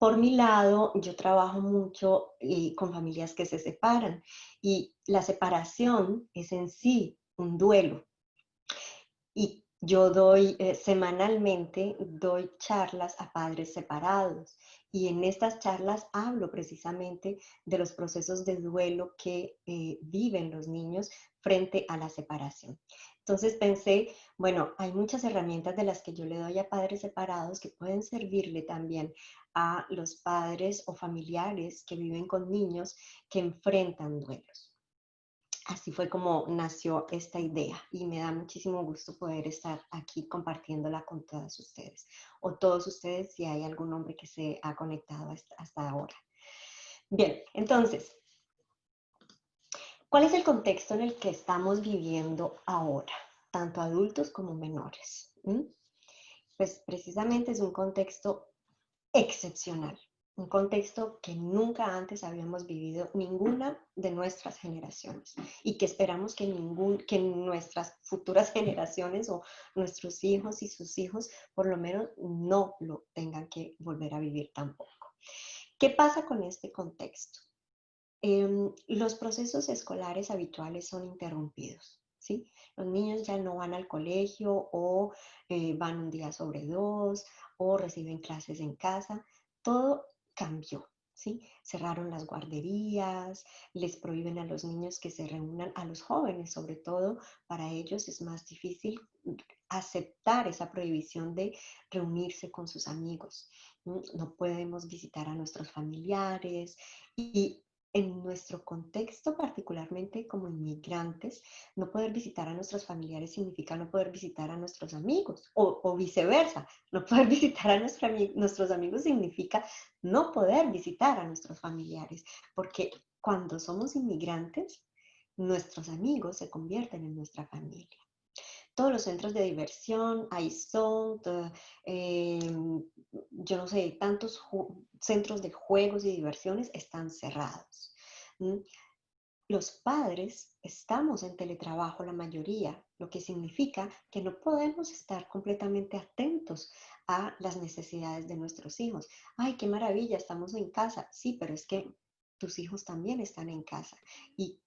Por mi lado, yo trabajo mucho con familias que se separan y la separación es en sí un duelo. Y yo doy, semanalmente, doy charlas a padres separados y en estas charlas hablo precisamente de los procesos de duelo que viven los niños frente a la separación. Entonces pensé, bueno, hay muchas herramientas de las que yo le doy a padres separados que pueden servirle también a los padres o familiares que viven con niños que enfrentan duelos. Así fue como nació esta idea y me da muchísimo gusto poder estar aquí compartiéndola con todas ustedes o todos ustedes si hay algún hombre que se ha conectado hasta ahora. Bien, entonces, ¿cuál es el contexto en el que estamos viviendo ahora, tanto adultos como menores? Pues precisamente es un contexto excepcional, un contexto que nunca antes habíamos vivido ninguna de nuestras generaciones y que esperamos que nuestras futuras generaciones o nuestros hijos y sus hijos por lo menos no lo tengan que volver a vivir tampoco. ¿Qué pasa con este contexto? Los procesos escolares habituales son interrumpidos, ¿sí? Los niños ya no van al colegio o van un día sobre dos o reciben clases en casa. Todo cambió, ¿sí? Cerraron las guarderías, les prohíben a los niños que se reúnan, a los jóvenes sobre todo, para ellos es más difícil aceptar esa prohibición de reunirse con sus amigos. No podemos visitar a nuestros familiares y en nuestro contexto, particularmente como inmigrantes, no poder visitar a nuestros familiares significa no poder visitar a nuestros amigos o viceversa. No poder visitar a nuestros amigos significa no poder visitar a nuestros familiares, porque cuando somos inmigrantes, nuestros amigos se convierten en nuestra familia. Todos los centros de diversión, ahí son, yo no sé, tantos centros de juegos y diversiones están cerrados. ¿Mm? Los padres estamos en teletrabajo la mayoría, lo que significa que no podemos estar completamente atentos a las necesidades de nuestros hijos. Ay, qué maravilla, estamos en casa. Sí, pero es que tus hijos también están en casa y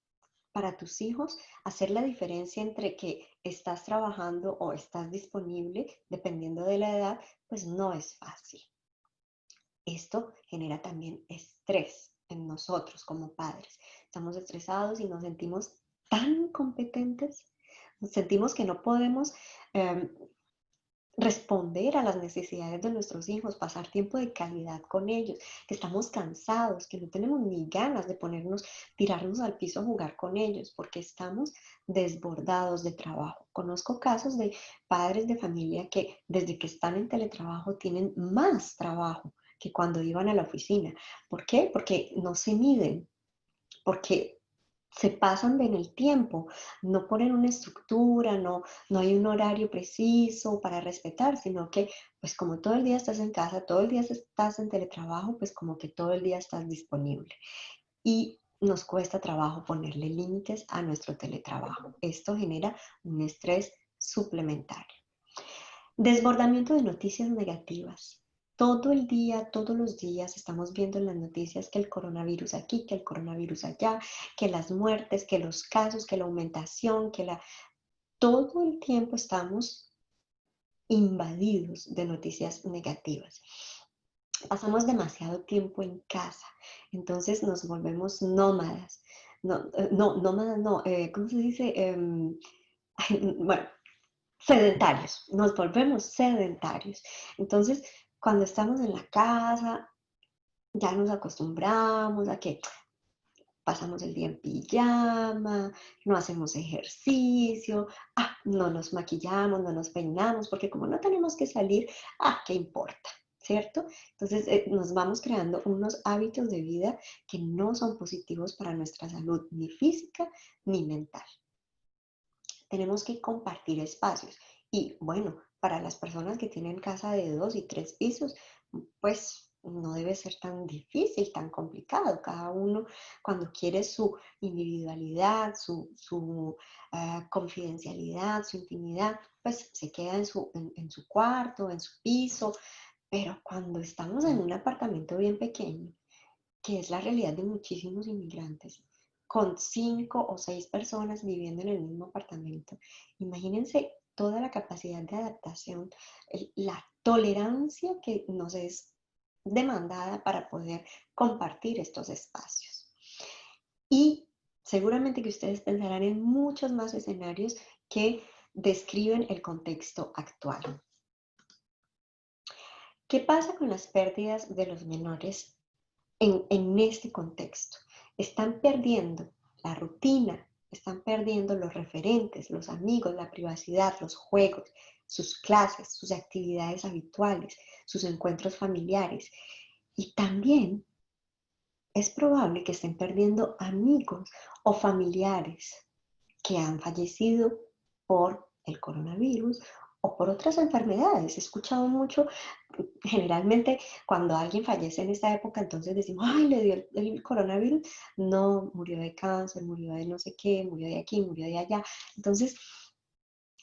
para tus hijos, hacer la diferencia entre que estás trabajando o estás disponible, dependiendo de la edad, pues no es fácil. Esto genera también estrés en nosotros como padres. Estamos estresados y nos sentimos tan incompetentes, nos sentimos que no podemos eh, responder a las necesidades de nuestros hijos, pasar tiempo de calidad con ellos, que estamos cansados, que no tenemos ni ganas de tirarnos al piso a jugar con ellos, porque estamos desbordados de trabajo. Conozco casos de padres de familia que desde que están en teletrabajo tienen más trabajo que cuando iban a la oficina. ¿Por qué? Porque no se miden, porque se pasan en el tiempo, no ponen una estructura, no hay un horario preciso para respetar, sino que pues como todo el día estás en casa, todo el día estás en teletrabajo, pues como que todo el día estás disponible. Y nos cuesta trabajo ponerle límites a nuestro teletrabajo. Esto genera un estrés suplementario. Desbordamiento de noticias negativas. Todo el día, todos los días estamos viendo en las noticias que el coronavirus aquí, que el coronavirus allá, que las muertes, que los casos, que la aumentación, todo el tiempo estamos invadidos de noticias negativas. Pasamos demasiado tiempo en casa, entonces nos volvemos nómadas. No, no nómadas no, ¿cómo se dice? Bueno, sedentarios, nos volvemos sedentarios. Entonces, cuando estamos en la casa, ya nos acostumbramos a que pasamos el día en pijama, no hacemos ejercicio, no nos maquillamos, no nos peinamos, porque como no tenemos que salir, ¿qué importa? ¿Cierto? Entonces nos vamos creando unos hábitos de vida que no son positivos para nuestra salud, ni física ni mental. Tenemos que compartir espacios. Y bueno, para las personas que tienen casa de 2 y 3 pisos, pues no debe ser tan difícil, tan complicado. Cada uno cuando quiere su individualidad, su confidencialidad, su intimidad, pues se queda en su cuarto, en su piso, Pero cuando estamos en un apartamento bien pequeño, que es la realidad de muchísimos inmigrantes, con 5 o 6 personas viviendo en el mismo apartamento, imagínense toda la capacidad de adaptación, la tolerancia que nos es demandada para poder compartir estos espacios. Y seguramente que ustedes pensarán en muchos más escenarios que describen el contexto actual. ¿Qué pasa con las pérdidas de los menores en este contexto? Están perdiendo la rutina, están perdiendo los referentes, los amigos, la privacidad, los juegos, sus clases, sus actividades habituales, sus encuentros familiares. Y también es probable que estén perdiendo amigos o familiares que han fallecido por el coronavirus o por otras enfermedades. He escuchado mucho, generalmente cuando alguien fallece en esta época, entonces decimos, ay, le dio el coronavirus. No, murió de cáncer, murió de no sé qué, murió de aquí, murió de allá. Entonces,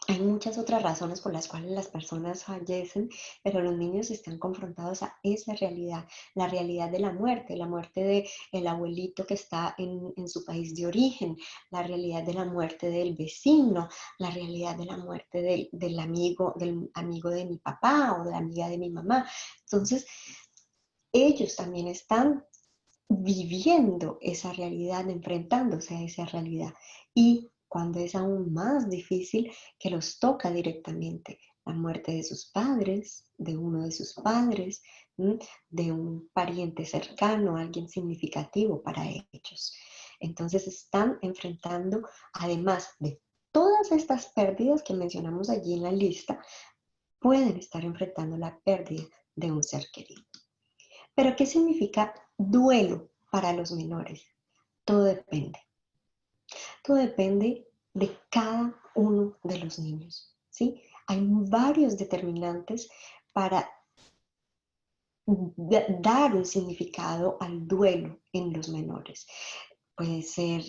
hay muchas otras razones por las cuales las personas fallecen, pero los niños están confrontados a esa realidad, la realidad de la muerte del abuelito que está en su país de origen, la realidad de la muerte del vecino, la realidad de la muerte del amigo de mi papá o de la amiga de mi mamá. Entonces, ellos también están viviendo esa realidad, enfrentándose a esa realidad. Y cuando es aún más difícil, que los toca directamente la muerte de sus padres, de uno de sus padres, de un pariente cercano, alguien significativo para ellos. Entonces están enfrentando, además de todas estas pérdidas que mencionamos allí en la lista, pueden estar enfrentando la pérdida de un ser querido. Pero ¿qué significa duelo para los menores? Todo depende. Todo depende de cada uno de los niños, ¿sí? Hay varios determinantes para dar un significado al duelo en los menores. Puede ser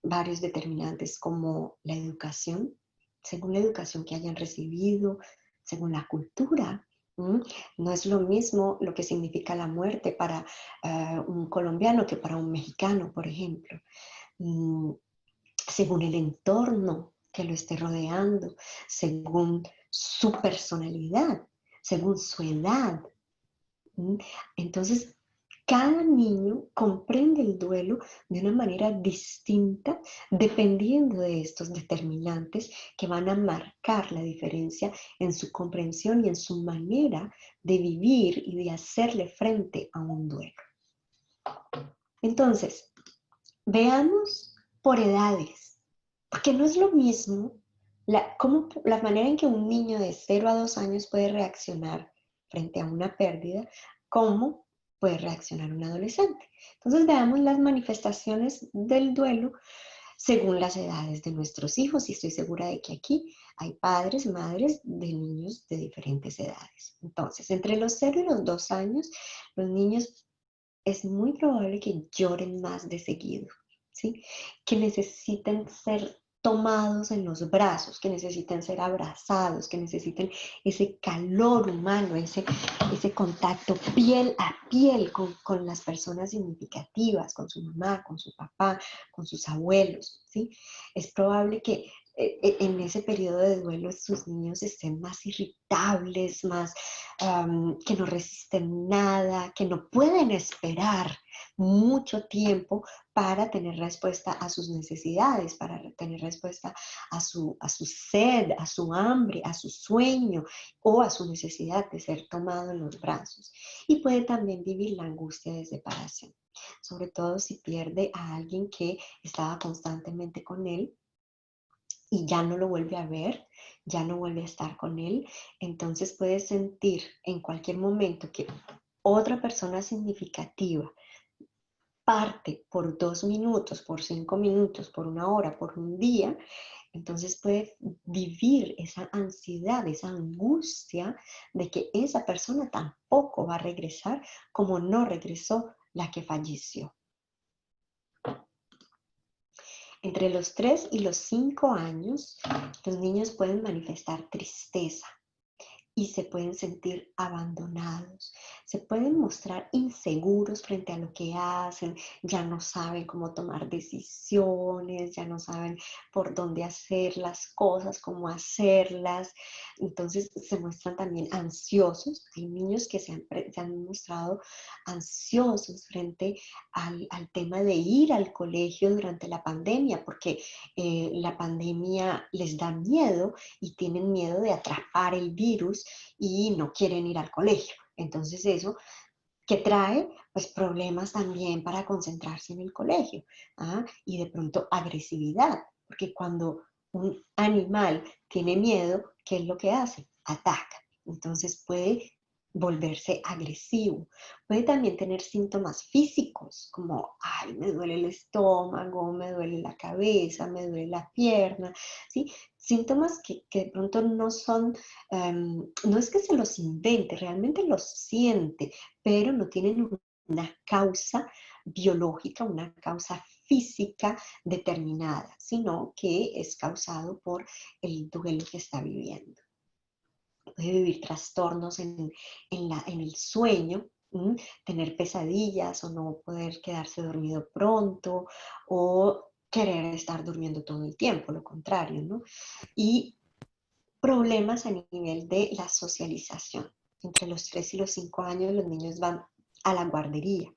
varios determinantes como la educación, según la educación que hayan recibido, según la cultura. No es lo mismo lo que significa la muerte para un colombiano que para un mexicano, por ejemplo. Mm, Según el entorno que lo esté rodeando, según su personalidad, según su edad. Entonces, cada niño comprende el duelo de una manera distinta dependiendo de estos determinantes que van a marcar la diferencia en su comprensión y en su manera de vivir y de hacerle frente a un duelo. Entonces, veamos por edades, porque no es lo mismo la manera en que un niño de 0 a 2 años puede reaccionar frente a una pérdida, como puede reaccionar un adolescente. Entonces veamos las manifestaciones del duelo según las edades de nuestros hijos, y estoy segura de que aquí hay padres, madres de niños de diferentes edades. Entonces, entre los 0 y los 2 años, los niños es muy probable que lloren más de seguido, ¿sí? Que necesiten ser tomados en los brazos, que necesiten ser abrazados, que necesiten ese calor humano, ese contacto piel a piel con las personas significativas, con su mamá, con su papá, con sus abuelos, ¿sí? Es probable que en ese periodo de duelo sus niños estén más irritables, más que no resisten nada, que no pueden esperar mucho tiempo para tener respuesta a sus necesidades, para tener respuesta a su sed, a su hambre, a su sueño o a su necesidad de ser tomado en los brazos. Y puede también vivir la angustia de separación, sobre todo si pierde a alguien que estaba constantemente con él y ya no lo vuelve a ver, ya no vuelve a estar con él. Entonces puede sentir en cualquier momento que otra persona significativa parte por 2 minutos, por 5 minutos, por una hora, por un día. Entonces puede vivir esa ansiedad, esa angustia de que esa persona tampoco va a regresar como no regresó la que falleció. Entre los 3 y los 5 años, los niños pueden manifestar tristeza y se pueden sentir abandonados, se pueden mostrar inseguros frente a lo que hacen, ya no saben cómo tomar decisiones, ya no saben por dónde hacer las cosas, cómo hacerlas, entonces se muestran también ansiosos. Hay niños que se han mostrado ansiosos frente al tema de ir al colegio durante la pandemia, porque la pandemia les da miedo y tienen miedo de atrapar el virus y no quieren ir al colegio. Entonces eso que trae pues problemas también para concentrarse en el colegio, ¿ah? Y de pronto agresividad, porque cuando un animal tiene miedo, ¿qué es lo que hace? Ataca. Entonces puede volverse agresivo. Puede también tener síntomas físicos como, ay, me duele el estómago, me duele la cabeza, me duele la pierna, ¿sí? Síntomas que de pronto no son, no es que se los invente, realmente los siente, pero no tienen una causa biológica, una causa física determinada, sino que es causado por el duelo que está viviendo. Puede vivir trastornos en el sueño, tener pesadillas o no poder quedarse dormido pronto o querer estar durmiendo todo el tiempo, lo contrario, ¿no? Y problemas a nivel de la socialización. Entre los 3 y los 5 años los niños van a la guardería.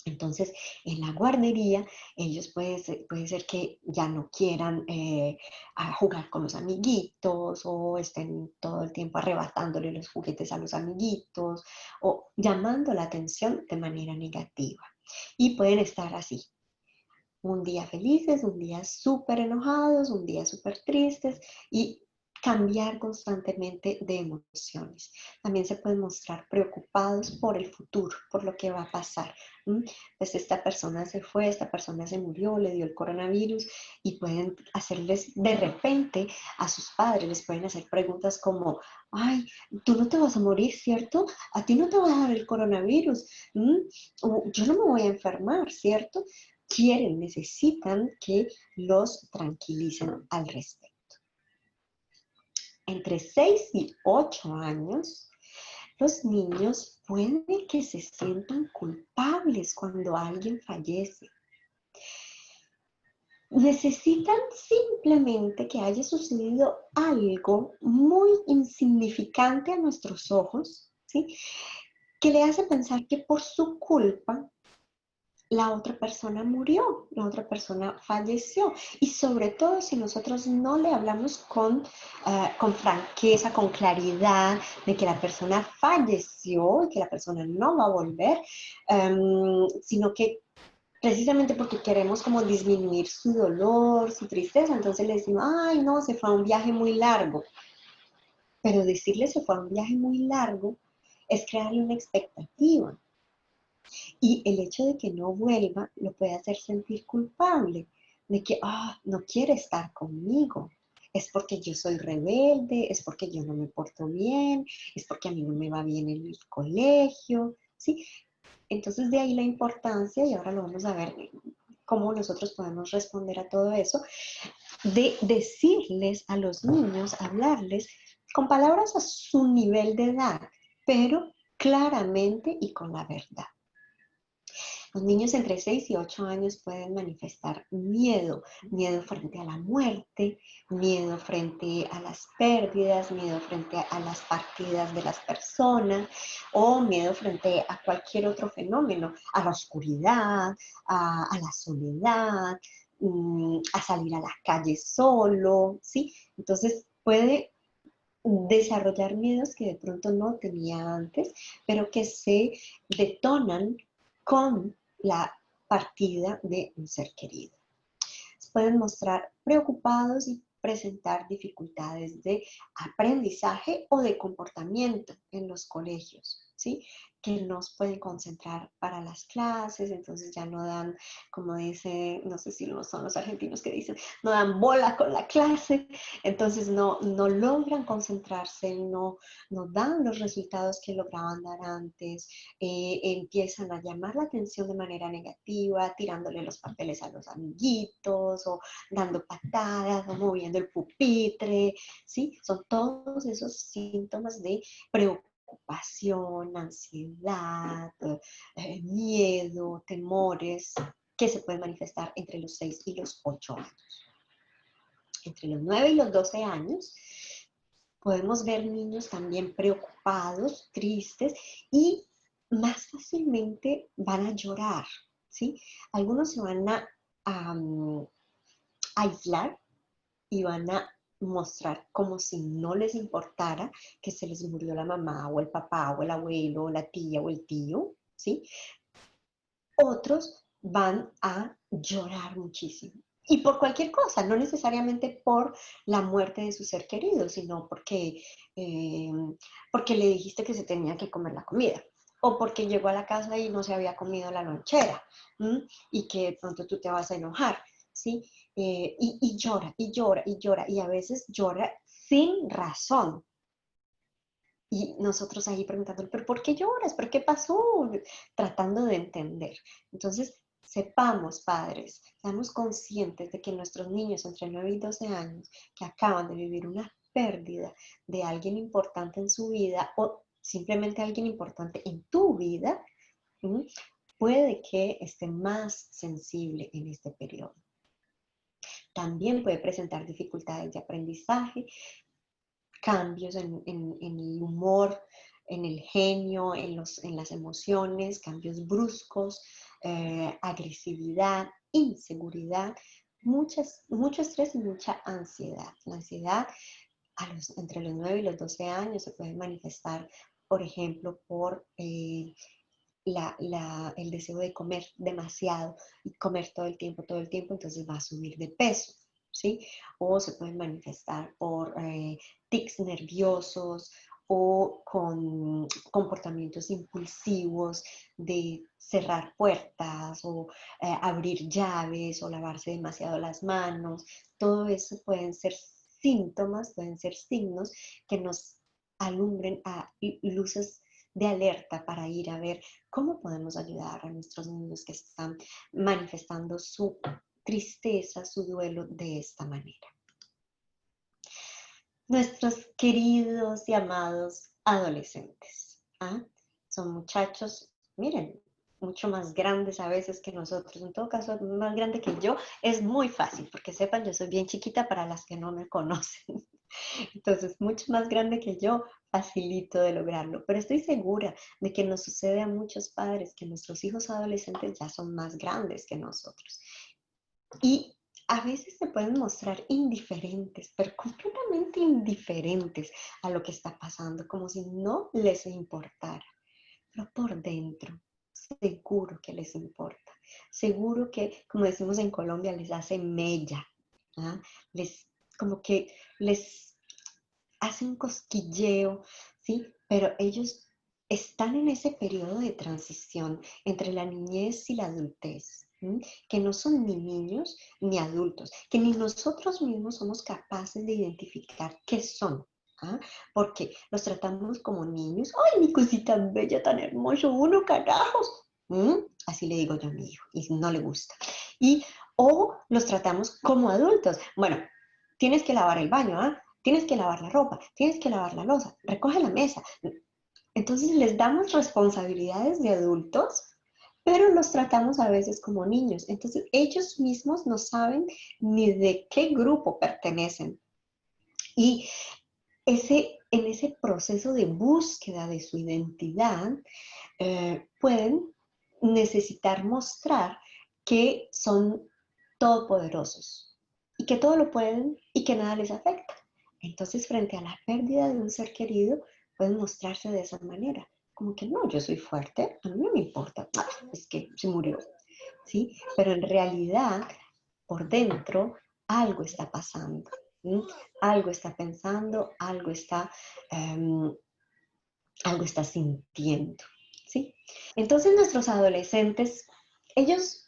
Entonces, en la guardería, ellos puede ser que ya no quieran a jugar con los amiguitos o estén todo el tiempo arrebatándole los juguetes a los amiguitos o llamando la atención de manera negativa. Y pueden estar así, un día felices, un día súper enojados, un día súper tristes y cambiar constantemente de emociones. También se pueden mostrar preocupados por el futuro, por lo que va a pasar. Pues esta persona se fue, esta persona se murió, le dio el coronavirus y pueden hacerles de repente a sus padres, les pueden hacer preguntas como, ay, tú no te vas a morir, ¿cierto? A ti no te va a dar el coronavirus. O, yo no me voy a enfermar, ¿cierto? Quieren, necesitan que los tranquilicen al respecto. Entre 6 y 8 años, los niños pueden que se sientan culpables cuando alguien fallece. Necesitan simplemente que haya sucedido algo muy insignificante a nuestros ojos, ¿sí? Que le hace pensar que por su culpa la otra persona murió, la otra persona falleció. Y sobre todo si nosotros no le hablamos con franqueza, con claridad de que la persona falleció y que la persona no va a volver, sino que precisamente porque queremos como disminuir su dolor, su tristeza, entonces le decimos, ay, no, se fue a un viaje muy largo. Pero decirle se fue a un viaje muy largo es crearle una expectativa. Y el hecho de que no vuelva lo puede hacer sentir culpable, de que no quiere estar conmigo. Es porque yo soy rebelde, es porque yo no me porto bien, es porque a mí no me va bien en el colegio, ¿sí? Entonces de ahí la importancia, y ahora lo vamos a ver cómo nosotros podemos responder a todo eso, de decirles a los niños, hablarles con palabras a su nivel de edad, pero claramente y con la verdad. Los niños entre 6 y 8 años pueden manifestar miedo, miedo frente a la muerte, miedo frente a las pérdidas, miedo frente a las partidas de las personas o miedo frente a cualquier otro fenómeno, a la oscuridad, a la soledad, a salir a la calle solo, ¿sí? Entonces puede desarrollar miedos que de pronto no tenía antes, pero que se detonan con la partida de un ser querido. Se pueden mostrar preocupados y presentar dificultades de aprendizaje o de comportamiento en los colegios. ¿sí? Que no se pueden concentrar para las clases, entonces ya no dan, como dice, no sé si son los argentinos que dicen, no dan bola con la clase, entonces no logran concentrarse, no dan los resultados que lograban dar antes, empiezan a llamar la atención de manera negativa, tirándole los papeles a los amiguitos, o dando patadas, o moviendo el pupitre, ¿sí? Son todos esos síntomas de preocupación, ansiedad, miedo, temores, que se pueden manifestar entre los 6 y los 8 años. Entre los 9 y los 12 años podemos ver niños también preocupados, tristes y más fácilmente van a llorar, ¿sí? Algunos se van a aislar y van a mostrar como si no les importara que se les murió la mamá o el papá o el abuelo o la tía o el tío, ¿sí? Otros van a llorar muchísimo. Y por cualquier cosa, no necesariamente por la muerte de su ser querido, sino eh, porque le dijiste que se tenía que comer la comida, o porque llegó a la casa y no se había comido la lonchera, y que de pronto tú te vas a enojar, ¿sí? Y llora, y llora, y llora, y a veces llora sin razón. Y nosotros ahí preguntando, ¿pero por qué lloras? ¿Por qué pasó? Tratando de entender. Entonces, sepamos, padres, seamos conscientes de que nuestros niños entre 9 y 12 años que acaban de vivir una pérdida de alguien importante en su vida o simplemente alguien importante en tu vida, ¿sí? Puede que esté más sensible en este periodo. También puede presentar dificultades de aprendizaje, cambios en el humor, en el genio, en las emociones, cambios bruscos, agresividad, inseguridad, mucho estrés y mucha ansiedad. La ansiedad entre los 9 y los 12 años se puede manifestar, por ejemplo, por el deseo de comer demasiado y comer todo el tiempo, entonces va a subir de peso, ¿sí? O se pueden manifestar por tics nerviosos o con comportamientos impulsivos de cerrar puertas o abrir llaves o lavarse demasiado las manos. Todo eso pueden ser síntomas, pueden ser signos que nos alumbren a luces de alerta para ir a ver cómo podemos ayudar a nuestros niños que están manifestando su tristeza, su duelo de esta manera. Nuestros queridos y amados adolescentes, ¿ah? Son muchachos, miren, mucho más grandes a veces que nosotros, en todo caso más grande que yo, es muy fácil, porque sepan, yo soy bien chiquita para las que no me conocen. Entonces, mucho más grande que yo, facilito de lograrlo. Pero estoy segura de que nos sucede a muchos padres que nuestros hijos adolescentes ya son más grandes que nosotros. Y a veces se pueden mostrar indiferentes, pero completamente indiferentes a lo que está pasando, como si no les importara. Pero por dentro, seguro que les importa. Seguro que, como decimos en Colombia, les hace mella. ¿Ah? Como que les hace un cosquilleo, ¿sí? Pero ellos están en ese periodo de transición entre la niñez y la adultez, ¿sí? Que no son ni niños ni adultos, que ni nosotros mismos somos capaces de identificar qué son. ¿Ah? Porque los tratamos como niños. ¡Ay, mi cosita bella, tan hermoso uno, carajos! Así le digo yo a mi hijo, y no le gusta. O los tratamos como adultos. Bueno, tienes que lavar el baño, ¿ah? Tienes que lavar la ropa, tienes que lavar la loza, recoge la mesa. Entonces les damos responsabilidades de adultos, pero los tratamos a veces como niños. Entonces ellos mismos no saben ni de qué grupo pertenecen. Y en ese proceso de búsqueda de su identidad, pueden necesitar mostrar que son todopoderosos y que todo lo pueden y que nada les afecta. Entonces, frente a la pérdida de un ser querido, pueden mostrarse de esa manera, como que no, yo soy fuerte, a mí no me importa, es que se murió, ¿sí? Pero en realidad, por dentro, algo está pasando, ¿sí? Algo está pensando, algo está algo estás sintiendo, ¿sí? Entonces nuestros adolescentes, ellos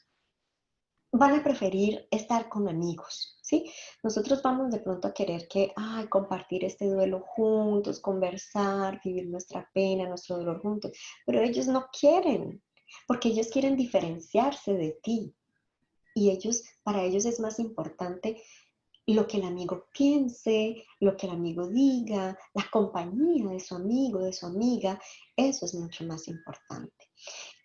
van a preferir estar con amigos, ¿sí? Nosotros vamos de pronto a querer que, ay, compartir este duelo juntos, conversar, vivir nuestra pena, nuestro dolor juntos, pero ellos no quieren, porque ellos quieren diferenciarse de ti y para ellos es más importante lo que el amigo piense, lo que el amigo diga, la compañía de su amigo, de su amiga, eso es mucho más importante.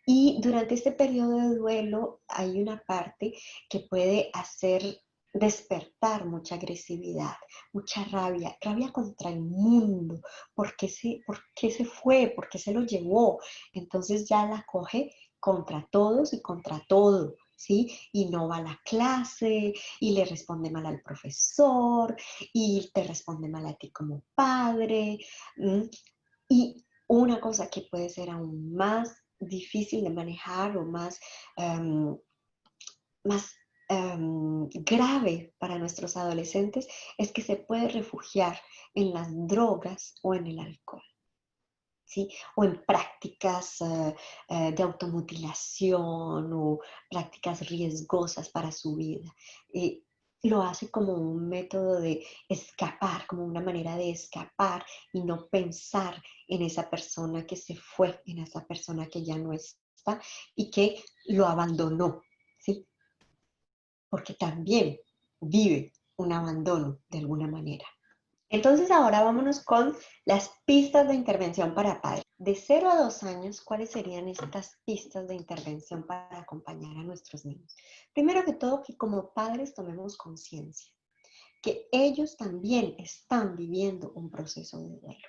Y durante este periodo de duelo hay una parte que puede hacer despertar mucha agresividad, mucha rabia, rabia contra el mundo. Por qué se fue? ¿Por qué se lo llevó? Entonces ya la coge contra todos y contra todo, ¿sí? Y no va a la clase, y le responde mal al profesor, y te responde mal a ti como padre. Y una cosa que puede ser aún más difícil de manejar o más grave para nuestros adolescentes es que se puede refugiar en las drogas o en el alcohol, ¿sí? O en prácticas de automutilación o prácticas riesgosas para su vida. Eh, lo hace como un método de escapar, como una manera de escapar y no pensar en esa persona que se fue, en esa persona que ya no está y que lo abandonó, ¿sí? Porque también vive un abandono de alguna manera. Entonces ahora vámonos con las pistas de intervención para padres. De 0 a 2 años, ¿cuáles serían estas pistas de intervención para acompañar a nuestros niños? Primero que todo, que como padres tomemos conciencia, que ellos también están viviendo un proceso de duelo.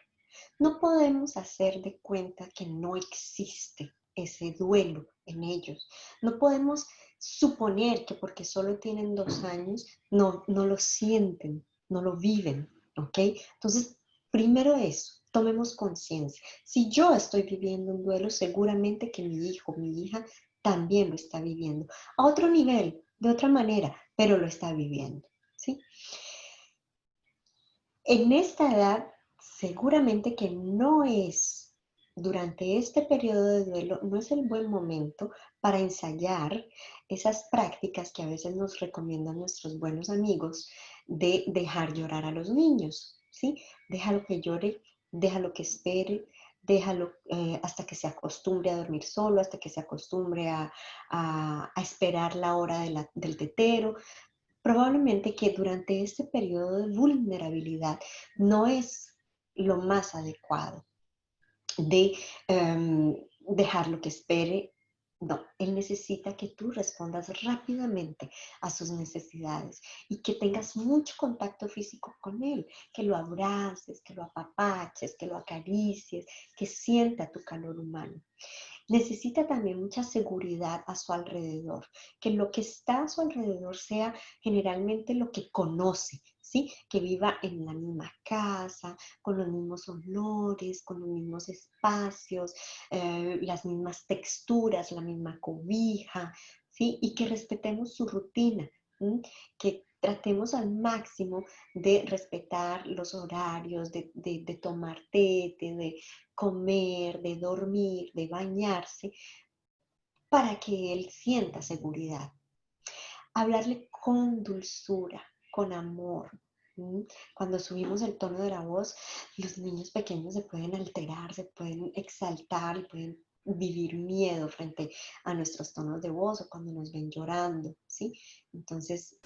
No podemos hacer de cuenta que no existe ese duelo en ellos. No podemos suponer que porque solo tienen 2 años no lo sienten, no lo viven, ¿ok? Entonces, primero eso, tomemos conciencia. Si yo estoy viviendo un duelo, seguramente que mi hijo, mi hija también lo está viviendo. A otro nivel, de otra manera, pero lo está viviendo, ¿sí? En esta edad, seguramente que no es, durante este periodo de duelo, no es el buen momento para ensayar esas prácticas que a veces nos recomiendan nuestros buenos amigos de dejar llorar a los niños, ¿sí? Déjalo que llore, déjalo que espere, déjalo hasta que se acostumbre a dormir solo, hasta que se acostumbre a esperar la hora del tetero. Probablemente que durante este periodo de vulnerabilidad no es lo más adecuado de dejarlo que espere. No, él necesita que tú respondas rápidamente a sus necesidades y que tengas mucho contacto físico con él, que lo abraces, que lo apapaches, que lo acaricies, que sienta tu calor humano. Necesita también mucha seguridad a su alrededor, que lo que está a su alrededor sea generalmente lo que conoce, ¿sí? Que viva en la misma casa, con los mismos olores, con los mismos espacios, las mismas texturas, la misma cobija, ¿sí? Y que respetemos su rutina, ¿m? Que tratemos al máximo de respetar los horarios, de tomar té, de comer, de dormir, de bañarse, para que él sienta seguridad. Hablarle con dulzura, con amor. Cuando subimos el tono de la voz, los niños pequeños se pueden alterar, se pueden exaltar y pueden vivir miedo frente a nuestros tonos de voz o cuando nos ven llorando, ¿sí? Entonces,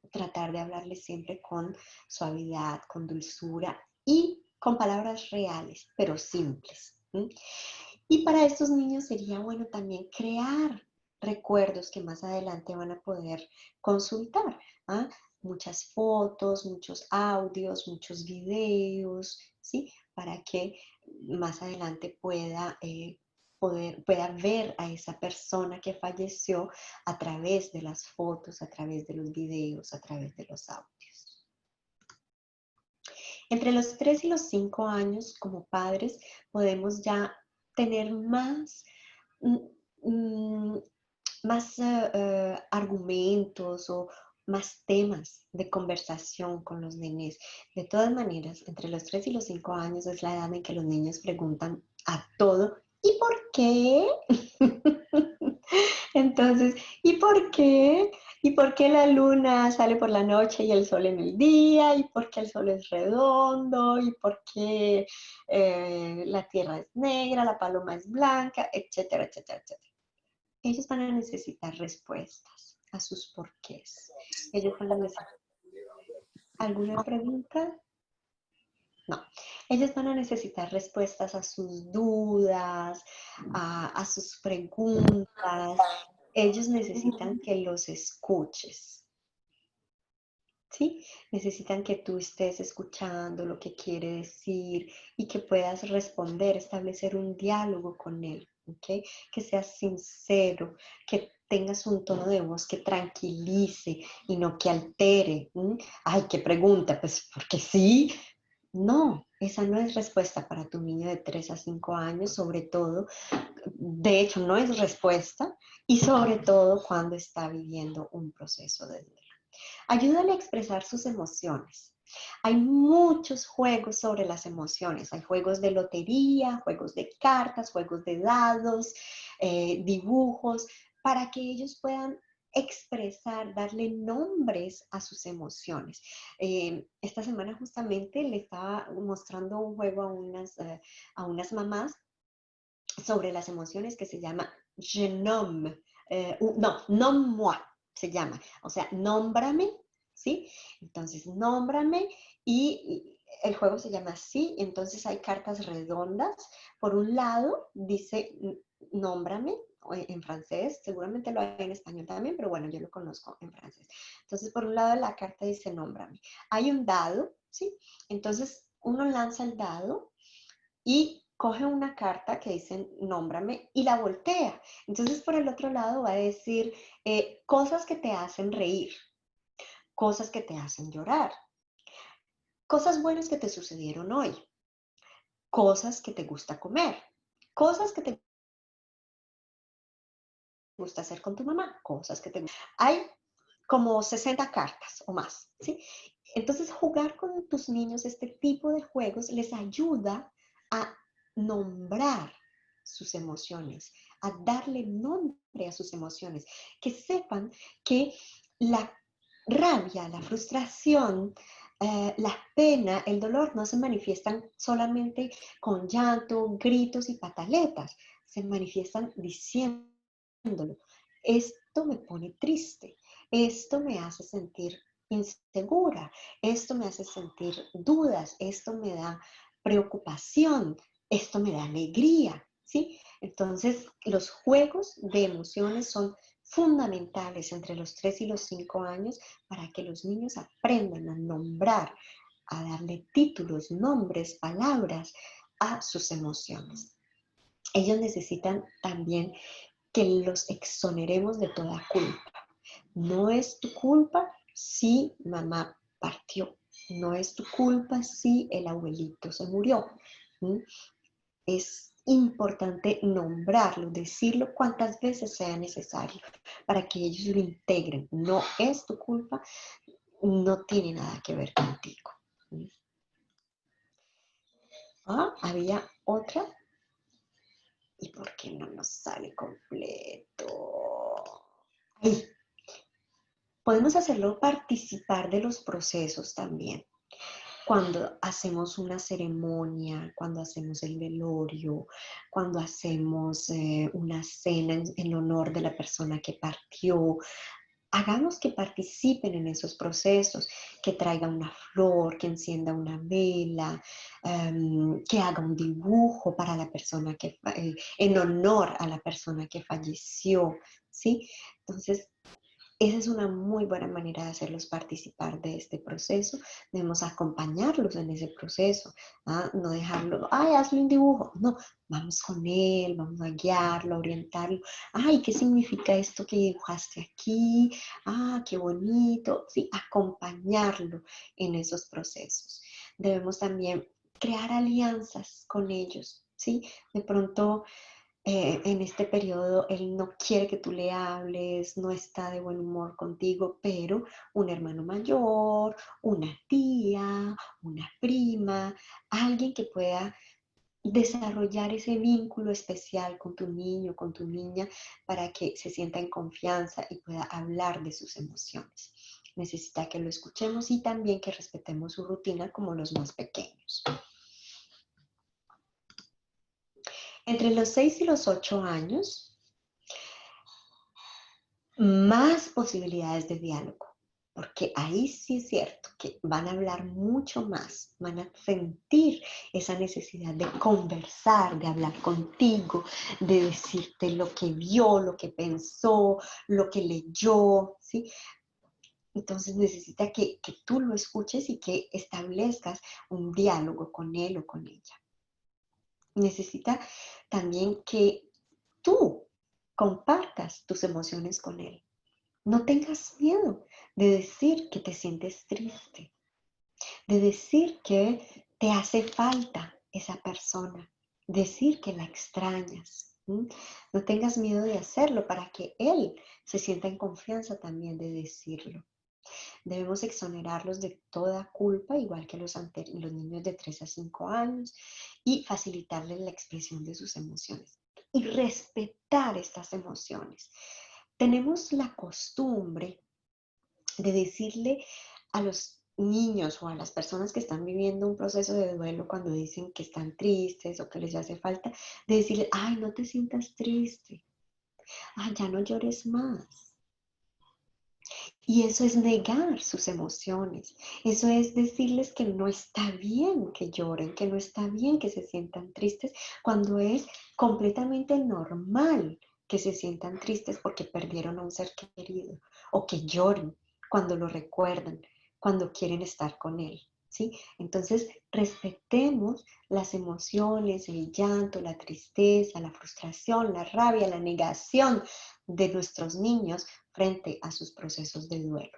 tratar de hablarle siempre con suavidad, con dulzura y con palabras reales, pero simples. ¿Sí? Y para estos niños sería bueno también crear recuerdos que más adelante van a poder consultar. ¿Ah? Muchas fotos, muchos audios, muchos videos, ¿sí? Para que más adelante pueda ver a esa persona que falleció a través de las fotos, a través de los videos, a través de los audios. Entre los 3 y los 5 años, como padres, podemos ya tener mm, mm, más argumentos más temas de conversación con los nenes. De todas maneras, entre los 3 y los 5 años es la edad en que los niños preguntan a todo, ¿y por qué? Entonces, ¿y por qué? ¿Y por qué la luna sale por la noche y el sol en el día? ¿Y por qué el sol es redondo? ¿Y por qué la tierra es negra, la paloma es blanca? Etcétera, etcétera, etcétera. Ellos van a necesitar respuestas a sus porqués. Ellos van a necesitar... ¿Alguna pregunta? No. Ellos van a necesitar respuestas a sus dudas, a sus preguntas. Ellos necesitan que los escuches. ¿Sí? Necesitan que tú estés escuchando lo que quiere decir y que puedas responder, establecer un diálogo con él, ¿ok? Que seas sincero, que tengas un tono de voz que tranquilice y no que altere. Ay, qué pregunta, pues porque sí. No, esa no es respuesta para tu niño de 3 a 5 años, sobre todo, de hecho no es respuesta y sobre todo cuando está viviendo un proceso de duelo. Ayúdale a expresar sus emociones. Hay muchos juegos sobre las emociones. Hay juegos de lotería, juegos de cartas, juegos de dados, dibujos, para que ellos puedan expresar, darle nombres a sus emociones. Esta semana justamente le estaba mostrando un juego a unas mamás sobre las emociones que se llama Je nomme, no, nomme-moi se llama, o sea, nómbrame, ¿sí? Entonces, nómbrame y el juego se llama así, entonces hay cartas redondas. Por un lado dice nómbrame, en francés, seguramente lo hay en español también, pero bueno, yo lo conozco en francés. Entonces, por un lado la carta dice nómbrame. Hay un dado, ¿sí? Entonces, uno lanza el dado y coge una carta que dice nómbrame y la voltea. Entonces por el otro lado va a decir cosas que te hacen reír, cosas que te hacen llorar, cosas buenas que te sucedieron hoy, cosas que te gusta comer, cosas que te gusta hacer con tu mamá, cosas que te... Hay como 60 cartas o más, ¿sí? Entonces jugar con tus niños este tipo de juegos les ayuda a nombrar sus emociones, a darle nombre a sus emociones, que sepan que la rabia, la frustración, la pena, el dolor no se manifiestan solamente con llanto, gritos y pataletas, se manifiestan diciéndolo. Esto me pone triste, esto me hace sentir insegura, esto me hace sentir dudas, esto me da preocupación, esto me da alegría, ¿sí? Entonces, los juegos de emociones son fundamentales entre los 3 y los 5 años para que los niños aprendan a nombrar, a darle títulos, nombres, palabras a sus emociones. Ellos necesitan también que los exoneremos de toda culpa. No es tu culpa si mamá partió. No es tu culpa si el abuelito se murió. ¿Mm? Es importante nombrarlo, decirlo cuantas veces sea necesario para que ellos lo integren. No es tu culpa, no tiene nada que ver contigo. ¿Mm? Ah, había otra. ¿Y por qué no nos sale completo? Ay, podemos hacerlo participar de los procesos también. Cuando hacemos una ceremonia, cuando hacemos el velorio, cuando hacemos una cena en honor de la persona que partió, hagamos que participen en esos procesos, que traiga una flor, que encienda una vela, que haga un dibujo para la persona en honor a la persona que falleció, ¿sí? Entonces, esa es una muy buena manera de hacerlos participar de este proceso. Debemos acompañarlos en ese proceso, ¿ah? No dejarlo, ay, hazle un dibujo. No, vamos con él, vamos a guiarlo, a orientarlo. Ay, ¿qué significa esto que dibujaste aquí? Ah, qué bonito. Sí, acompañarlo en esos procesos. Debemos también crear alianzas con ellos, ¿sí? De pronto en este periodo él no quiere que tú le hables, no está de buen humor contigo, pero un hermano mayor, una tía, una prima, alguien que pueda desarrollar ese vínculo especial con tu niño, con tu niña, para que se sienta en confianza y pueda hablar de sus emociones. Necesita que lo escuchemos y también que respetemos su rutina como los más pequeños. Entre los 6 y los 8 años, más posibilidades de diálogo, porque ahí sí es cierto que van a hablar mucho más, van a sentir esa necesidad de conversar, de hablar contigo, de decirte lo que vio, lo que pensó, lo que leyó, ¿sí? Entonces necesita que tú lo escuches y que establezcas un diálogo con él o con ella. Necesita también que tú compartas tus emociones con él. No tengas miedo de decir que te sientes triste, de decir que te hace falta esa persona, decir que la extrañas. No tengas miedo de hacerlo para que él se sienta en confianza también de decirlo. Debemos exonerarlos de toda culpa, igual que los niños de 3 a 5 años, y facilitarles la expresión de sus emociones. Y respetar estas emociones. Tenemos la costumbre de decirle a los niños o a las personas que están viviendo un proceso de duelo cuando dicen que están tristes o que les hace falta, de decirle, ay, no te sientas triste, ay, ya no llores más. Y eso es negar sus emociones. Eso es decirles que no está bien que lloren, que no está bien que se sientan tristes, cuando es completamente normal que se sientan tristes porque perdieron a un ser querido, o que lloren cuando lo recuerdan, cuando quieren estar con él. ¿Sí? Entonces, respetemos las emociones, el llanto, la tristeza, la frustración, la rabia, la negación de nuestros niños frente a sus procesos de duelo.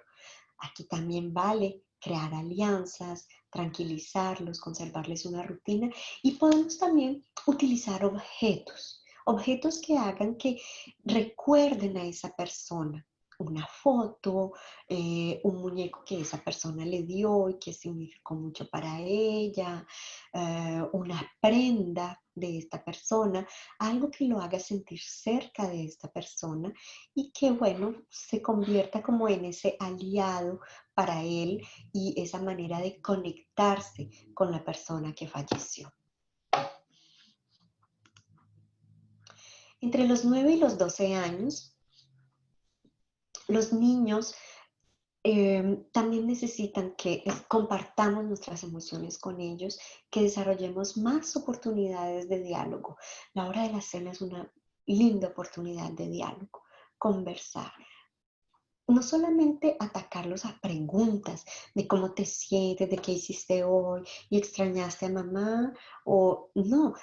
Aquí también vale crear alianzas, tranquilizarlos, conservarles una rutina, y podemos también utilizar objetos, objetos que hagan que recuerden a esa persona. Una foto, un muñeco que esa persona le dio y que significó mucho para ella, una prenda de esta persona, algo que lo haga sentir cerca de esta persona y que, bueno, se convierta como en ese aliado para él y esa manera de conectarse con la persona que falleció. Entre los 9 y los 12 años, los niños también necesitan que compartamos nuestras emociones con ellos, que desarrollemos más oportunidades de diálogo. La hora de la cena es una linda oportunidad de diálogo, conversar. No solamente atacarlos a preguntas de cómo te sientes, de qué hiciste hoy y extrañaste a mamá, o no,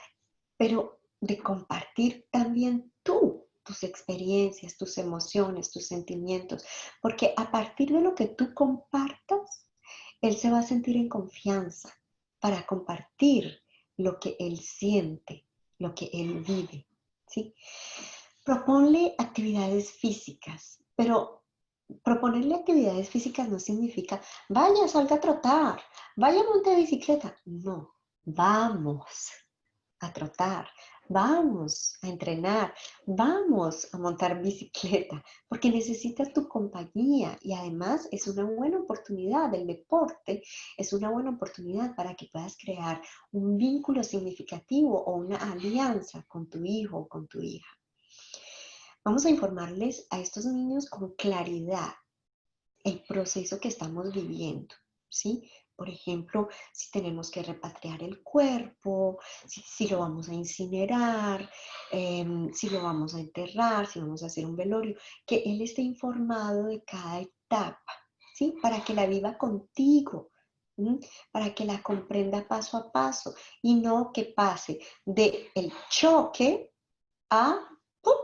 pero de compartir también tú tus experiencias, tus emociones, tus sentimientos, porque a partir de lo que tú compartas, él se va a sentir en confianza para compartir lo que él siente, lo que él vive, ¿sí? Proponle actividades físicas, pero proponerle actividades físicas no significa, vaya, salga a trotar, vaya, monte bicicleta. No, vamos a trotar, vamos a entrenar, vamos a montar bicicleta, porque necesitas tu compañía y además es una buena oportunidad, el deporte es una buena oportunidad para que puedas crear un vínculo significativo o una alianza con tu hijo o con tu hija. Vamos a informarles a estos niños con claridad el proceso que estamos viviendo, ¿sí? Por ejemplo, si tenemos que repatriar el cuerpo, si lo vamos a incinerar, si lo vamos a enterrar, si vamos a hacer un velorio, que él esté informado de cada etapa, ¿sí? Para que la viva contigo, ¿m? Para que la comprenda paso a paso y no que pase de el choque a ¡pum!,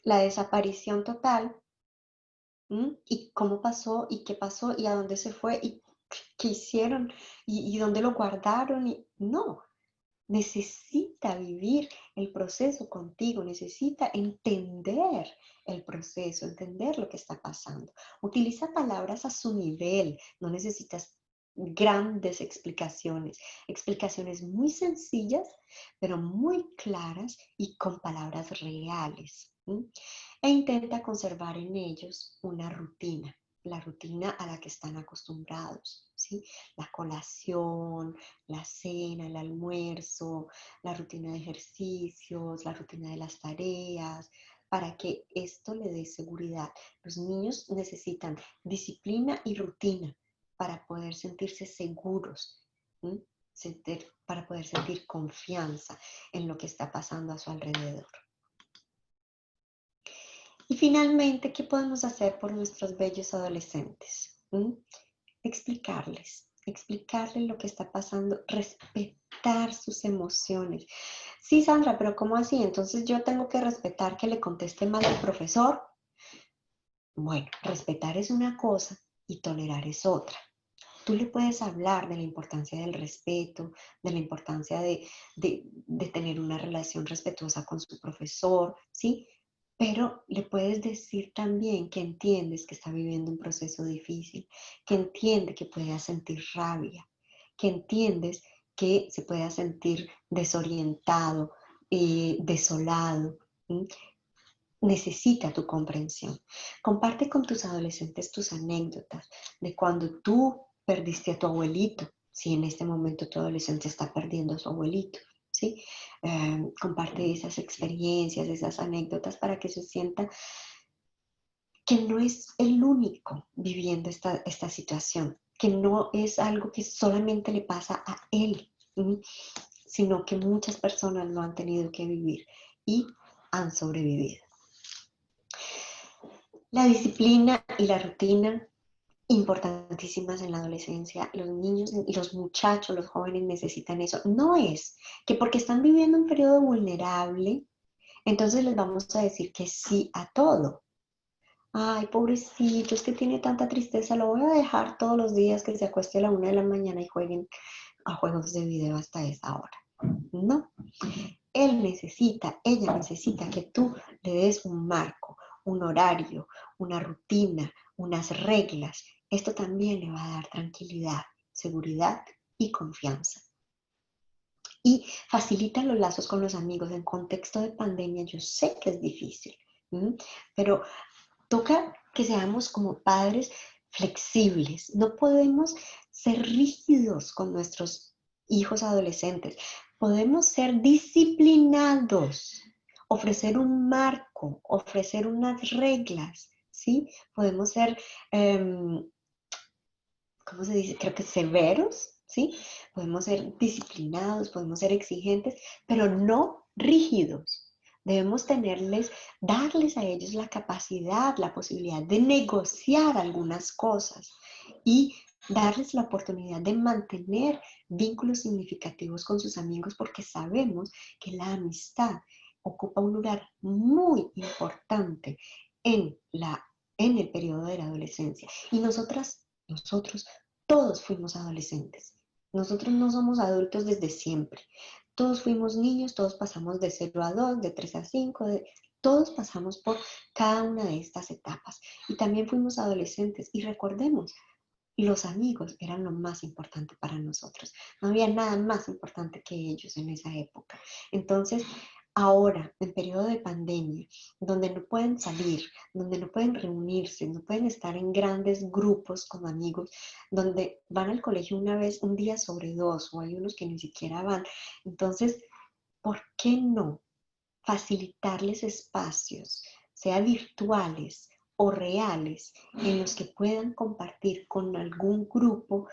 la desaparición total. ¿Y cómo pasó? ¿Y qué pasó? ¿Y a dónde se fue? ¿Y qué hicieron? ¿Y dónde lo guardaron? Y no, necesita vivir el proceso contigo, necesita entender el proceso, entender lo que está pasando. Utiliza palabras a su nivel, no necesitas grandes explicaciones, explicaciones muy sencillas, pero muy claras y con palabras reales. ¿Sí? E intenta conservar en ellos una rutina, la rutina a la que están acostumbrados, ¿sí? La colación, la cena, el almuerzo, la rutina de ejercicios, la rutina de las tareas, para que esto le dé seguridad. Los niños necesitan disciplina y rutina para poder sentirse seguros, ¿sí? Para poder sentir confianza en lo que está pasando a su alrededor. Y finalmente, ¿qué podemos hacer por nuestros bellos adolescentes? Explicarles lo que está pasando, respetar sus emociones. Sí, Sandra, pero ¿cómo así? Entonces yo tengo que respetar que le conteste mal al profesor. Bueno, respetar es una cosa y tolerar es otra. Tú le puedes hablar de la importancia del respeto, de la importancia de tener una relación respetuosa con su profesor, ¿sí? Pero le puedes decir también que entiendes que está viviendo un proceso difícil, que entiende que pueda sentir rabia, que entiendes que se pueda sentir desorientado, desolado. ¿Sí? Necesita tu comprensión. Comparte con tus adolescentes tus anécdotas de cuando tú perdiste a tu abuelito, si en este momento tu adolescente está perdiendo a su abuelito, ¿sí? Comparte esas experiencias, esas anécdotas para que se sienta que no es el único viviendo esta situación, que no es algo que solamente le pasa a él, ¿sí? Sino que muchas personas lo han tenido que vivir y han sobrevivido. La disciplina y la rutina, importantísimas en la adolescencia. Los niños, los muchachos, los jóvenes necesitan eso. No es que porque están viviendo un periodo vulnerable, entonces les vamos a decir que sí a todo. Ay, pobrecito, es que tiene tanta tristeza, lo voy a dejar todos los días que se acueste a la 1 de la mañana y jueguen a juegos de video hasta esa hora. No, él necesita, ella necesita que tú le des un marco, un horario, una rutina, unas reglas. Esto también le va a dar tranquilidad, seguridad y confianza. Y facilita los lazos con los amigos. En contexto de pandemia yo sé que es difícil, pero toca que seamos como padres flexibles. No podemos ser rígidos con nuestros hijos adolescentes. Podemos ser disciplinados, ofrecer un marco, ofrecer unas reglas, ¿sí? Podemos ser, ¿cómo se dice? Creo que severos, ¿sí? Podemos ser disciplinados, podemos ser exigentes, pero no rígidos. Debemos darles a ellos la capacidad, la posibilidad de negociar algunas cosas y darles la oportunidad de mantener vínculos significativos con sus amigos porque sabemos que la amistad ocupa un lugar muy importante en el periodo de la adolescencia. Y nosotros todos fuimos adolescentes. Nosotros no somos adultos desde siempre. Todos fuimos niños, todos pasamos de 0 a 2, de 3 a 5, todos pasamos por cada una de estas etapas. Y también fuimos adolescentes. Y recordemos, los amigos eran lo más importante para nosotros. No había nada más importante que ellos en esa época. Entonces, ahora, en periodo de pandemia, donde no pueden salir, donde no pueden reunirse, no pueden estar en grandes grupos con amigos, donde van al colegio un día sobre dos, o hay unos que ni siquiera van. Entonces, ¿por qué no facilitarles espacios, sea virtuales o reales, en los que puedan compartir con algún grupo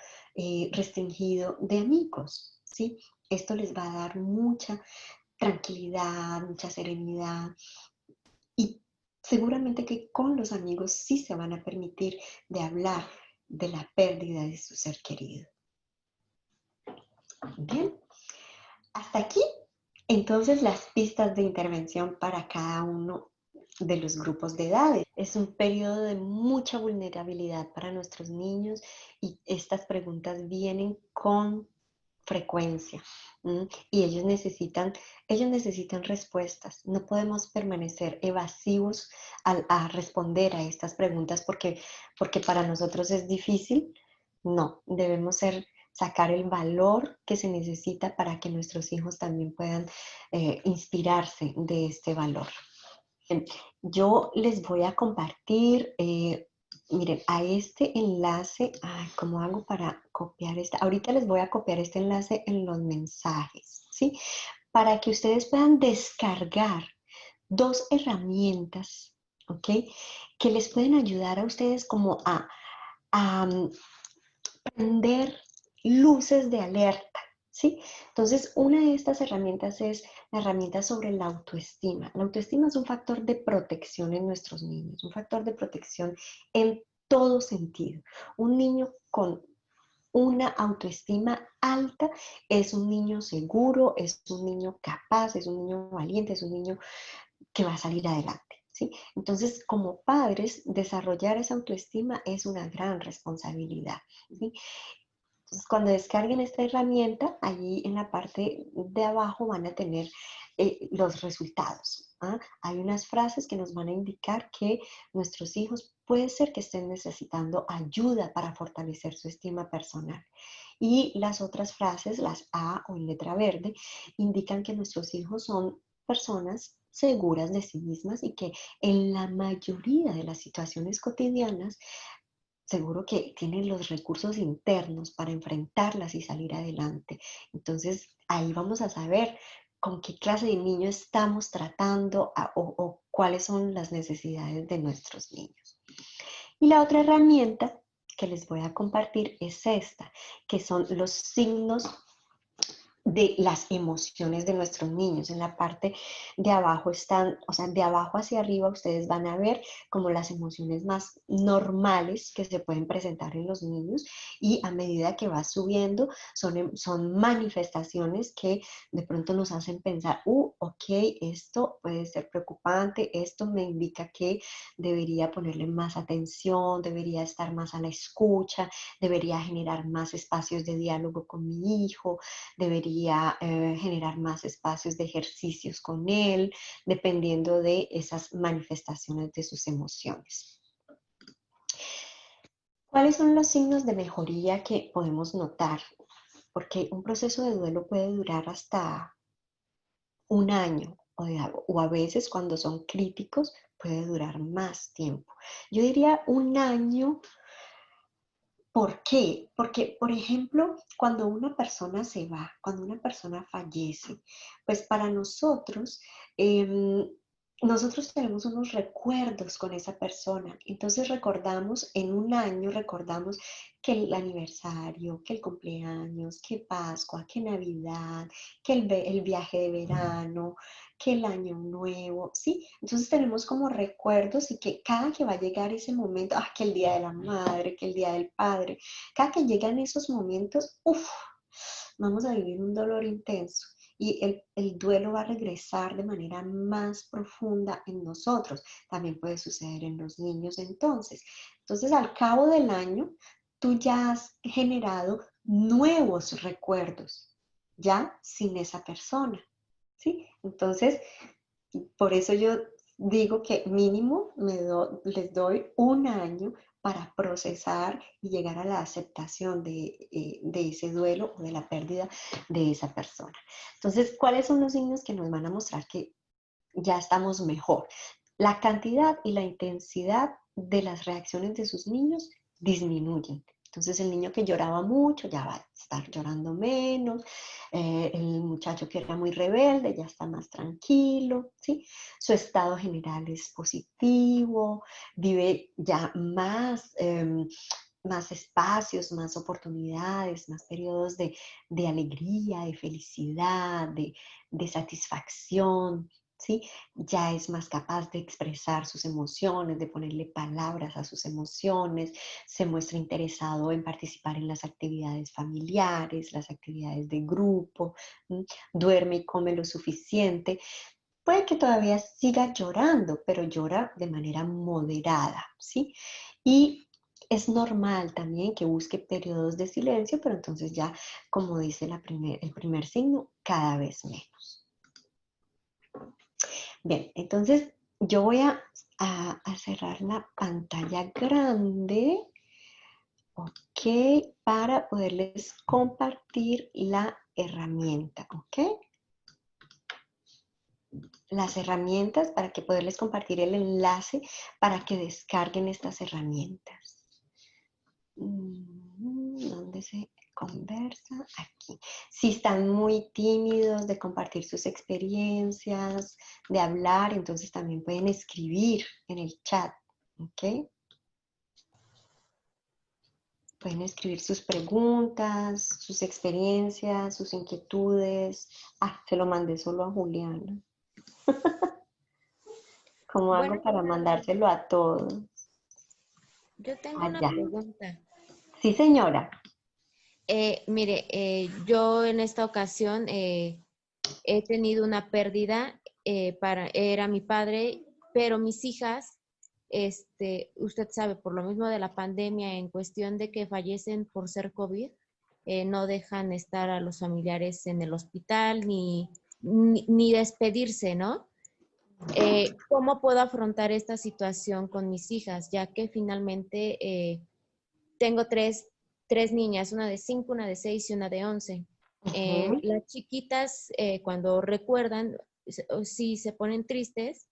restringido de amigos? ¿Sí? Esto les va a dar mucha tranquilidad, mucha serenidad y seguramente que con los amigos sí se van a permitir de hablar de la pérdida de su ser querido. Bien, hasta aquí entonces las pistas de intervención para cada uno de los grupos de edades. Es un periodo de mucha vulnerabilidad para nuestros niños y estas preguntas vienen con frecuencia. Y ellos necesitan respuestas. No podemos permanecer evasivos a responder a estas preguntas porque para nosotros es difícil. No, debemos sacar el valor que se necesita para que nuestros hijos también puedan inspirarse de este valor. Yo les voy a compartir, miren, a este enlace, ay, ¿cómo hago para copiar esta? Ahorita les voy a copiar este enlace en los mensajes, ¿sí? Para que ustedes puedan descargar dos herramientas, ¿ok? Que les pueden ayudar a ustedes como a prender luces de alerta, ¿sí? Entonces, una de estas herramientas es la herramienta sobre la autoestima. La autoestima es un factor de protección en nuestros niños, un factor de protección en todo sentido. Un niño con una autoestima alta es un niño seguro, es un niño capaz, es un niño valiente, es un niño que va a salir adelante. ¿Sí? Entonces, como padres, desarrollar esa autoestima es una gran responsabilidad. ¿Sí? Entonces, cuando descarguen esta herramienta, allí en la parte de abajo van a tener los resultados. ¿Ah? Hay unas frases que nos van a indicar que nuestros hijos puede ser que estén necesitando ayuda para fortalecer su estima personal. Y las otras frases, las A o en letra verde, indican que nuestros hijos son personas seguras de sí mismas y que en la mayoría de las situaciones cotidianas seguro que tienen los recursos internos para enfrentarlas y salir adelante. Entonces, ahí vamos a saber con qué clase de niño estamos tratando o cuáles son las necesidades de nuestros niños. Y la otra herramienta que les voy a compartir es esta, que son los signos de las emociones de nuestros niños. En la parte de abajo están, o sea, de abajo hacia arriba ustedes van a ver como las emociones más normales que se pueden presentar en los niños y a medida que va subiendo son manifestaciones que de pronto nos hacen pensar, ok, esto puede ser preocupante, esto me indica que debería ponerle más atención, debería estar más a la escucha, debería generar más espacios de diálogo con mi hijo, debería generar más espacios de ejercicios con él, dependiendo de esas manifestaciones de sus emociones. ¿Cuáles son los signos de mejoría que podemos notar? Porque un proceso de duelo puede durar hasta un año o a veces cuando son críticos puede durar más tiempo. Yo diría un año. ¿Por qué? Porque, por ejemplo, cuando una persona se va, cuando una persona fallece, pues para nosotros, nosotros tenemos unos recuerdos con esa persona. Entonces recordamos, en un año recordamos que el aniversario, que el cumpleaños, que Pascua, que Navidad, que el viaje de verano, que el año nuevo, ¿sí? Entonces tenemos como recuerdos y que cada que va a llegar ese momento, que el día de la madre, que el día del padre, cada que llegan esos momentos, vamos a vivir un dolor intenso y el duelo va a regresar de manera más profunda en nosotros. También puede suceder en los niños entonces. Entonces, al cabo del año, tú ya has generado nuevos recuerdos, ya sin esa persona, ¿sí? Entonces, por eso yo digo que mínimo les doy un año para procesar y llegar a la aceptación de ese duelo o de la pérdida de esa persona. Entonces, ¿cuáles son los signos que nos van a mostrar que ya estamos mejor? La cantidad y la intensidad de las reacciones de sus niños disminuyen. Entonces el niño que lloraba mucho ya va a estar llorando menos, el muchacho que era muy rebelde ya está más tranquilo, ¿sí? Su estado general es positivo, vive ya más espacios, más oportunidades, más periodos de alegría, de felicidad, de satisfacción, ¿sí? Ya es más capaz de expresar sus emociones, de ponerle palabras a sus emociones, se muestra interesado en participar en las actividades familiares, las actividades de grupo, duerme y come lo suficiente. Puede que todavía siga llorando, pero llora de manera moderada, ¿sí? Y Es normal también que busque periodos de silencio, pero entonces ya, como dice el primer signo, cada vez menos. Bien, entonces yo voy a cerrar la pantalla grande, ¿ok? Para poderles compartir la herramienta, ¿ok? Las herramientas para que poderles compartir el enlace para que descarguen estas herramientas. ¿Dónde se conversa? Aquí. Si están muy tímidos de compartir sus experiencias, de hablar, entonces también pueden escribir en el chat, ¿ok? Pueden escribir sus preguntas, sus experiencias, sus inquietudes. Ah, se lo mandé solo a Juliana. ¿Cómo hago Buenas para tardes. mandárselo a todos? Yo tengo una Allá. pregunta. Sí, señora. Mire, yo en esta ocasión he tenido una pérdida era mi padre, pero mis hijas, usted sabe, por lo mismo de la pandemia, en cuestión de que fallecen por ser COVID, no dejan estar a los familiares en el hospital ni despedirse, ¿no? ¿Cómo puedo afrontar esta situación con mis hijas? Ya que finalmente tengo tres niñas, una de 5, una de 6 y una de 11. Ujú. Las chiquitas, cuando recuerdan, sí se ponen tristes,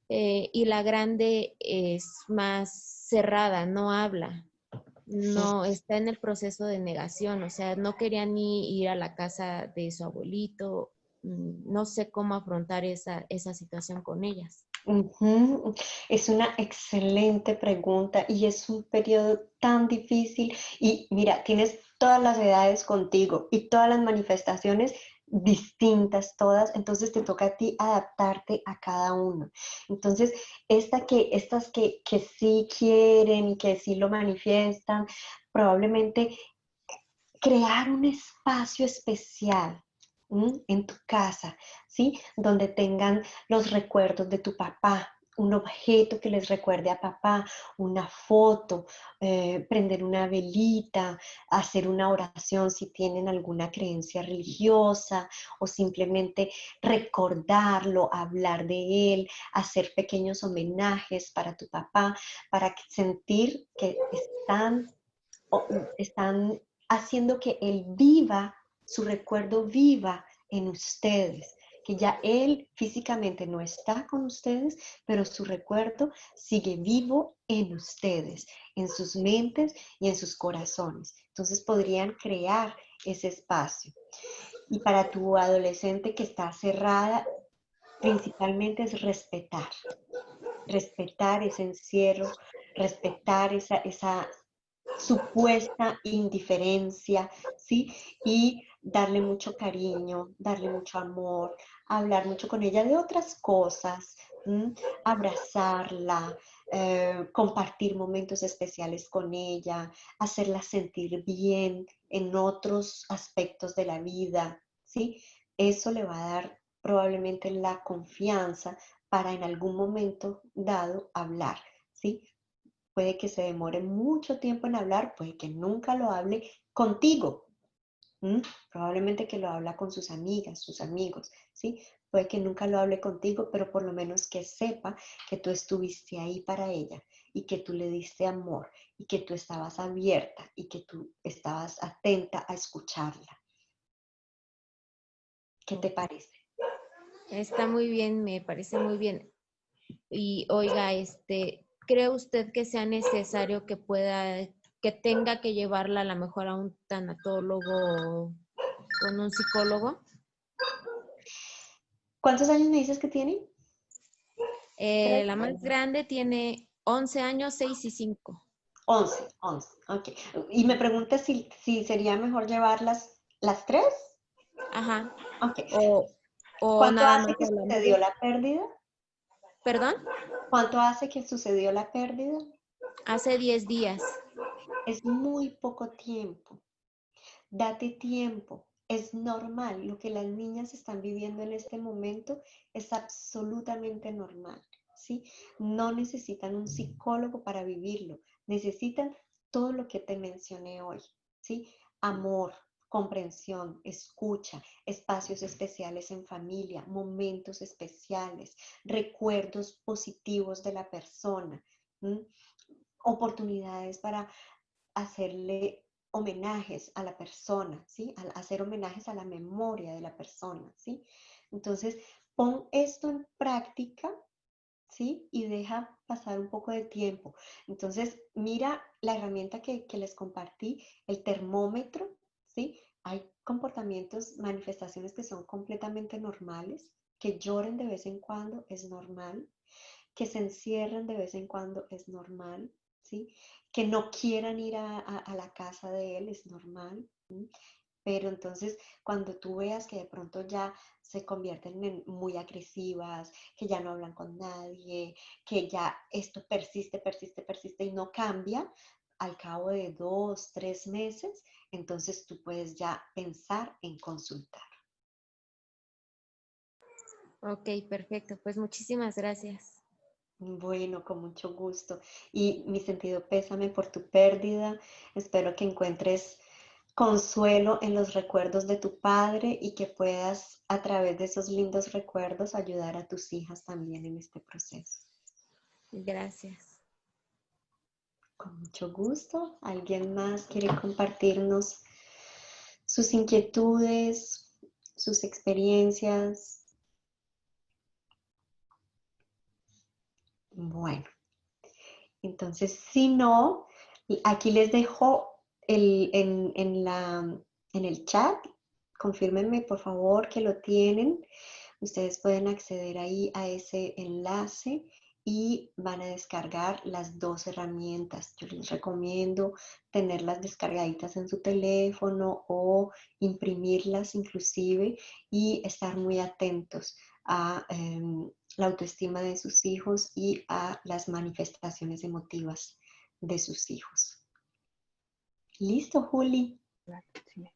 y la grande es más cerrada, no habla, no está en el proceso de negación, o sea, no quería ni ir a la casa de su abuelito, no sé cómo afrontar esa situación con ellas. Ujú. Es una excelente pregunta y es un periodo tan difícil y mira, tienes todas las edades contigo y todas las manifestaciones distintas todas, entonces te toca a ti adaptarte a cada uno. Entonces, estas que sí quieren y que sí lo manifiestan, probablemente crear un espacio especial en tu casa, ¿sí? Donde tengan los recuerdos de tu papá, un objeto que les recuerde a papá, una foto, prender una velita, hacer una oración si tienen alguna creencia religiosa o simplemente recordarlo, hablar de él, hacer pequeños homenajes para tu papá, para sentir que están haciendo que él viva, su recuerdo viva en ustedes, que ya él físicamente no está con ustedes, pero su recuerdo sigue vivo en ustedes, en sus mentes y en sus corazones. Entonces podrían crear ese espacio. Y para tu adolescente que está cerrada, principalmente es respetar ese encierro, respetar esa supuesta indiferencia, ¿sí? Y darle mucho cariño, darle mucho amor, hablar mucho con ella de otras cosas, abrazarla, compartir momentos especiales con ella, hacerla sentir bien en otros aspectos de la vida, ¿sí? Eso le va a dar probablemente la confianza para en algún momento dado hablar, ¿sí? Puede que se demore mucho tiempo en hablar, puede que nunca lo hable contigo. ¿M? Probablemente que lo habla con sus amigas, sus amigos, ¿sí? Puede que nunca lo hable contigo, pero por lo menos que sepa que tú estuviste ahí para ella y que tú le diste amor y que tú estabas abierta y que tú estabas atenta a escucharla. ¿Qué te parece? Está muy bien, me parece muy bien. Y oiga, ¿cree usted que sea necesario que tenga que llevarla a lo mejor a un tanatólogo o con un psicólogo? ¿Cuántos años me dices que tiene? Tres. La más grande tiene 11 años, 6 y 5. 11, ok. Y me pregunta si sería mejor llevarlas las tres. Ajá. Ok. O, o ¿Cuánto nada hace más que hablamos sucedió de... la pérdida? ¿Perdón? ¿Cuánto hace que sucedió la pérdida? Hace 10 días. Es muy poco tiempo. Date tiempo. Es normal. Lo que las niñas están viviendo en este momento es absolutamente normal. ¿Sí? No necesitan un psicólogo para vivirlo. necesitan todo lo que te mencioné hoy, ¿sí? Amor, comprensión, escucha, espacios especiales en familia, momentos especiales, recuerdos positivos de la persona, ¿m? Oportunidades para hacerle homenajes a la persona, ¿sí? Hacer homenajes a la memoria de la persona, ¿sí? Entonces, pon esto en práctica, ¿sí? Y deja pasar un poco de tiempo. Entonces, mira la herramienta que les compartí, el termómetro, ¿sí? Hay comportamientos, manifestaciones que son completamente normales, que lloren de vez en cuando es normal, que se encierren de vez en cuando es normal, ¿sí? Que no quieran ir a la casa de él es normal, ¿sí? Pero entonces, cuando tú veas que de pronto ya se convierten en muy agresivas, que ya no hablan con nadie, que ya esto persiste, persiste, persiste y no cambia, al cabo de 2, 3 meses, entonces tú puedes ya pensar en consultar. Ok, perfecto. Pues muchísimas gracias. Bueno, con mucho gusto. Y mi sentido pésame por tu pérdida. Espero que encuentres consuelo en los recuerdos de tu padre y que puedas a través de esos lindos recuerdos ayudar a tus hijas también en este proceso. Gracias. Con mucho gusto. ¿Alguien más quiere compartirnos sus inquietudes, sus experiencias? Bueno, entonces si no, aquí les dejo en el chat. Confírmenme por favor que lo tienen. Ustedes pueden acceder ahí a ese enlace y van a descargar las dos herramientas. Yo les recomiendo tenerlas descargaditas en su teléfono o imprimirlas inclusive y estar muy atentos a la autoestima de sus hijos y a las manifestaciones emotivas de sus hijos. ¿Listo, Juli? Sí,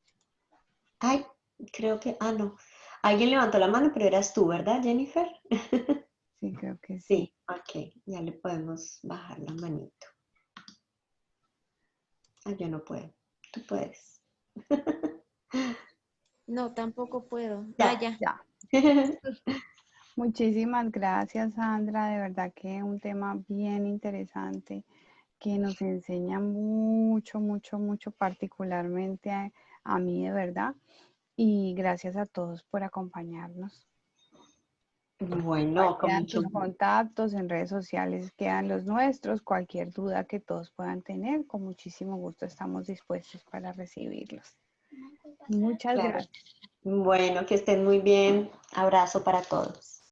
Ay, creo que, no. Alguien levantó la mano, pero eras tú, ¿verdad, Jennifer? sí, creo que sí. Sí, ok, ya le podemos bajar la manito. Yo no puedo, tú puedes. No, tampoco puedo. Ya. Ya. Ya. Muchísimas gracias, Sandra. De verdad que un tema bien interesante que nos enseña mucho, mucho, mucho, particularmente a mí, de verdad. Y gracias a todos por acompañarnos. Ahí Bueno, con quedan mucho tus gusto. contactos en redes sociales, quedan los nuestros. Cualquier duda que todos puedan tener, con muchísimo gusto estamos dispuestos para recibirlos. Muchas Claro. gracias. Bueno, que estén muy bien. Abrazo para todos.